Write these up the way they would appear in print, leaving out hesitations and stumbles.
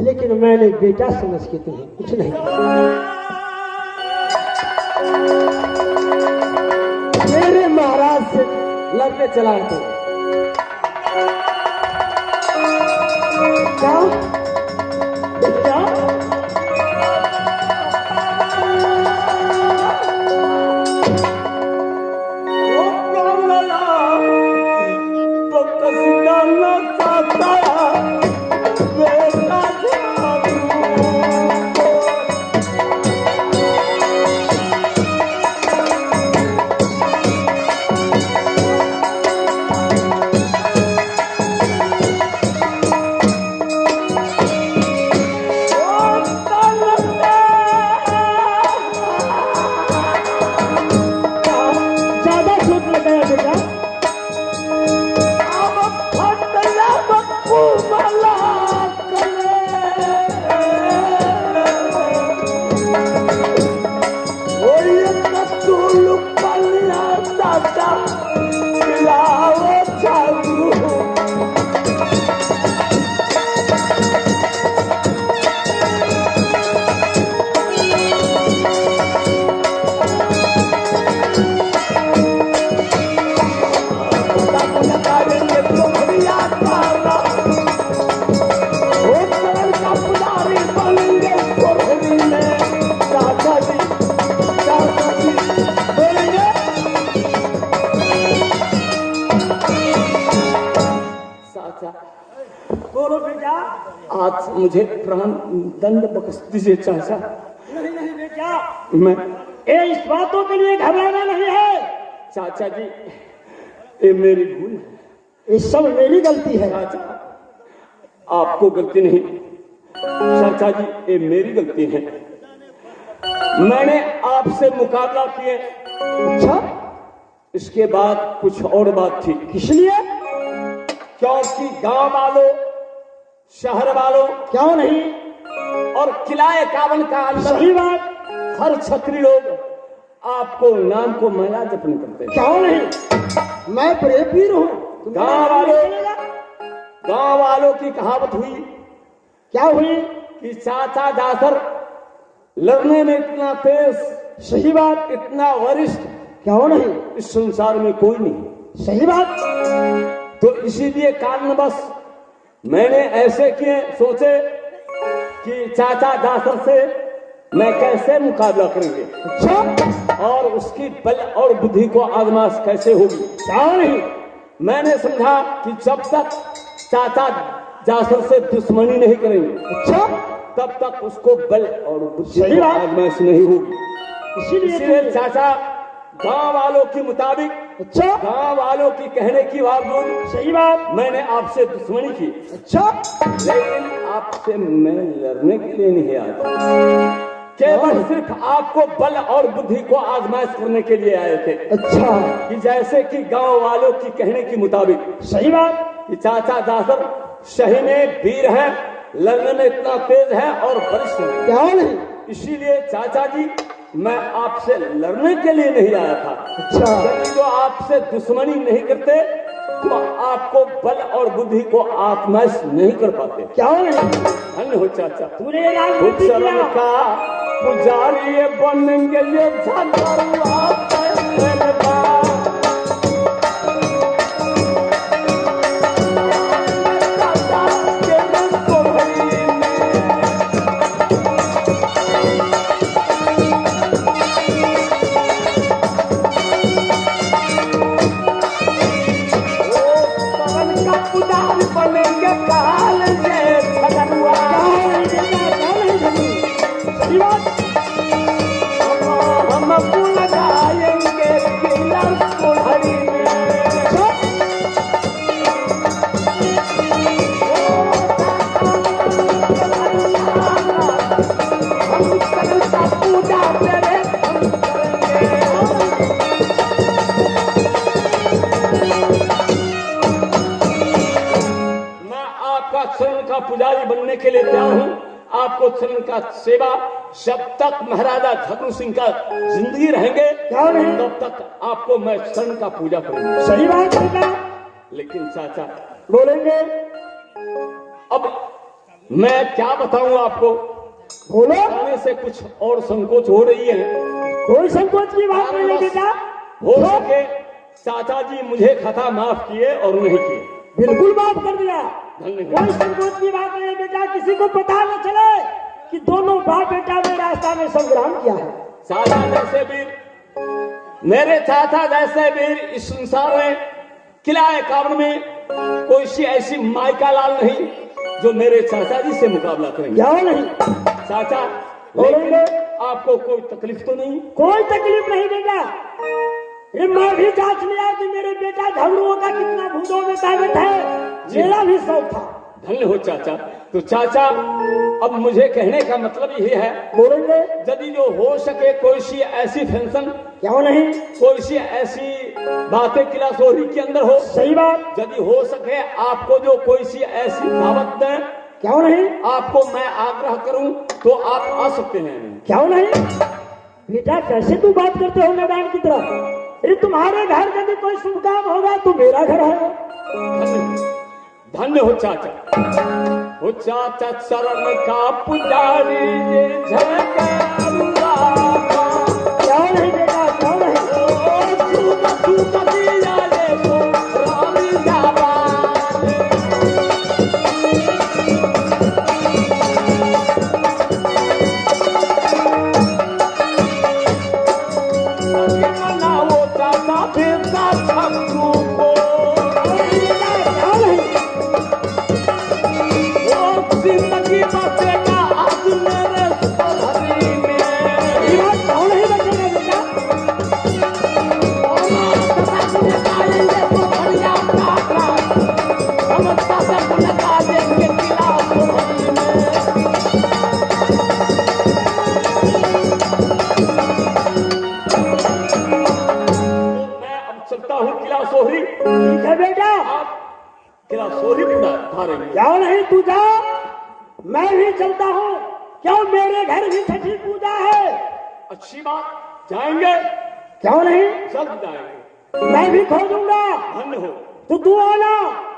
लेकिन मैंने बेटा समझ के तुम्हें कुछ नहीं मेरे महाराज से लड़ने चला तो क्या क्या आज मुझे प्राण दंड बख्श दीजिए चाचा। नहीं नहीं बेटा मैं इस बातों के लिए घबराना नहीं है चाचा जी, ये मेरी भूल है, ये सब मेरी गलती है। चाचा आपको गलती नहीं चाचा जी, ये मेरी गलती है। मैंने आपसे मुकाबला किए, अच्छा इसके बाद कुछ और बात थी। किस लिए? क्योंकि गांव वालों, शहर वालों, क्यों नहीं, और किलाए कावन का सही बात, हर छत्री लोग आपको नाम को मैला जपन करते हैं। क्यों नहीं, मैं प्रेपीर हूँ। गांव वालों की कहावत हुई, क्या हुई? कि चाचा जासर लड़ने में इतना तेज, सही बात, इतना वरिष्ठ क्यों नहीं, इस संसार में कोई नहीं। सही बात। तो इसीलिए कारणवश मैंने ऐसे किए, सोचे कि चाचा जासर से मैं कैसे मुकाबला करेंगे, अच्छा, और उसकी बल और बुद्धि को आजमाइश कैसे होगी। क्या नहीं, मैंने समझा कि जब तक चाचा जासर से दुश्मनी नहीं करेंगे, अच्छा, तब तक उसको बल और बुद्धि सही को बात। आजमाइश नहीं होगी। इसीलिए चाचा गांव वालों की मुताबिक, अच्छा, गांव वालों की कहने की बावजूद, सही बात, मैंने आपसे दुश्मनी की। अच्छा, लेकिन आपसे मैं लड़ने के लिए नहीं आया, केवल सिर्फ आपको बल और बुद्धि को आजमाइश करने के लिए आए थे। अच्छा, कि जैसे कि गांव वालों की कहने की मुताबिक, सही बात, कि चाचा जासर सही में वीर है, लड़ने में इतना तेज है और वरिष्ठ है। क्या नहीं, इसीलिए चाचा जी मैं आपसे लड़ने के लिए नहीं आया था। अच्छा, यदि जो आपसे दुश्मनी नहीं करते तो आपको बल और बुद्धि को आजमाइश नहीं कर पाते। क्या नहीं, धन्य हो चाचा, पूरे राज शरण का पुजारी बनेंगे ये पुजारी बनने के लिए तैयार हूँ। आपको चरण का सेवा जब तक महाराजा झगड़ू सिंह का जिंदगी रहेंगे, क्या नहीं, तब तक आपको मैं चरण का पूजा करूंगा। सही बात है। लेकिन चाचा बोलेंगे, अब मैं क्या बताऊं आपको, बोलो। बताने से कुछ और संकोच हो रही है। कोई संकोच की बात नहीं है बेटा। हो सके चाचा जी मुझे खता माफ किए और नहीं किए। बिल्कुल माफ कर दिया। धन्यवाद। कोई संकोच की बात नहीं है बेटा। किसी को पता न चले कि दोनों बाप बेटा ने रास्ता में संग्राम किया है। चाचा जैसे वीर, मेरे चाचा जैसे वीर इस संसार में, किला काबड़ में कोई सी ऐसी माइका लाल नहीं जो मेरे चाचा जी से मुकाबला करेंगे। क्या नहीं चाचा बोलेंगे। आपको कोई तकलीफ तो नहीं? कोई तकलीफ नहीं बेटा। ये मैं भी जांच लिया कि मेरे बेटा झगड़ुओं का कितना भूतों में ताकत है। मेरा भी शौक था। धन्य हो चाचा। तो चाचा अब मुझे कहने का मतलब यही है, बोलेंगे। यदि जो हो सके कोई सी ऐसी फंक्शन, क्यों नहीं, कोई सी ऐसी बातें किला सोहरी के अंदर हो। सही बात। यदि हो सके आपको जो कोई सी ऐसी दावत दें, क्यों नहीं, आपको मैं आग्रह करूं तो आप आ सकते हैं। क्यों नहीं बेटा। कैसे तू बात करते हो मैदान की तरह। अरे तुम्हारे घर यदि कोई शुभ काम होगा तो मेरा घर है। धन्य हो चाचा। हो चाचा चरण का पुजारी ये झकारुआ। क्यों नहीं बेटा, क्यों नहीं। ठीक है बेटा। किला सोहरी धारेंगे। क्यों नहीं, तू जा, मैं भी चलता हूँ। क्यों, मेरे घर भी छठी पूजा है। अच्छी बात, जाएंगे। क्यों नहीं, जल्द जाएंगे। मैं भी खोजूंगा। धन्य हो। तो तू आना।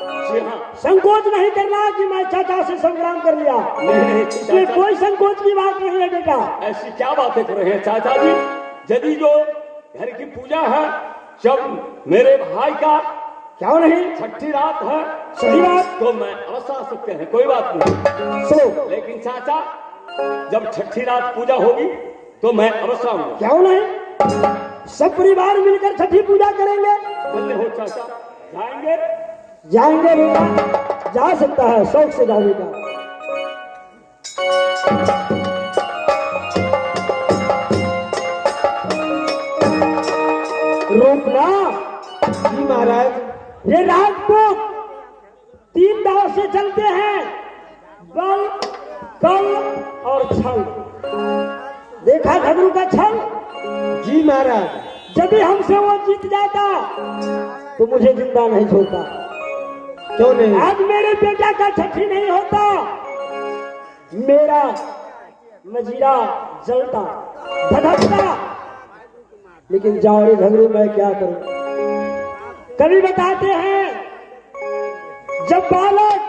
जी हाँ। संकोच नहीं करना कि मैं चाचा से संग्राम कर लिया। नहीं, इसमें कोई संकोच की बात नहीं है बेटा। ऐसी क्या बातें कर रहे हैं चाचा जी। यदि जो घर की पूजा है, जब मेरे भाई का क्यों नहीं, छठी रात है, सही बात, तो मैं अवश्य आ सकते हैं, कोई बात नहीं। सुनो, लेकिन चाचा जब छठी रात पूजा होगी तो मैं अवश्य आऊंगा। क्यों नहीं, सब परिवार मिलकर छठी पूजा करेंगे। धन्य हो चाचा। जाएंगे। जाएंगे बेटा, जा सकता है, शौक से जा बेटा। रोकना। जी महाराज। ये राजपूत 3 दाव से चलते हैं, बल, कल और छल। देखा झगड़ू का छल। जी महाराज। यदि हमसे वो जीत जाता तो मुझे जिंदा नहीं छोड़ता। क्यों नहीं? आज मेरे बेटा का छठी नहीं होता, मेरा मजीरा जलता, धधकता। लेकिन जाओ रे झगड़ू, मैं क्या करूं। कभी बताते हैं जब बालक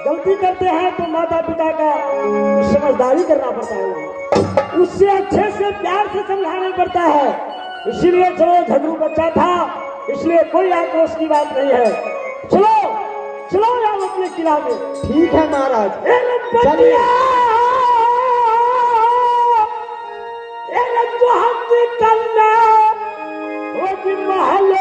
गलती करते हैं तो माता पिता का समझदारी करना पड़ता है, उससे अच्छे से प्यार से समझाना पड़ता है। इसीलिए चलो, झगड़ू बच्चा था, इसलिए कोई आक्रोश की बात नहीं है। चलो चलो यार अपने किला में। ठीक है महाराज। चलिए। महल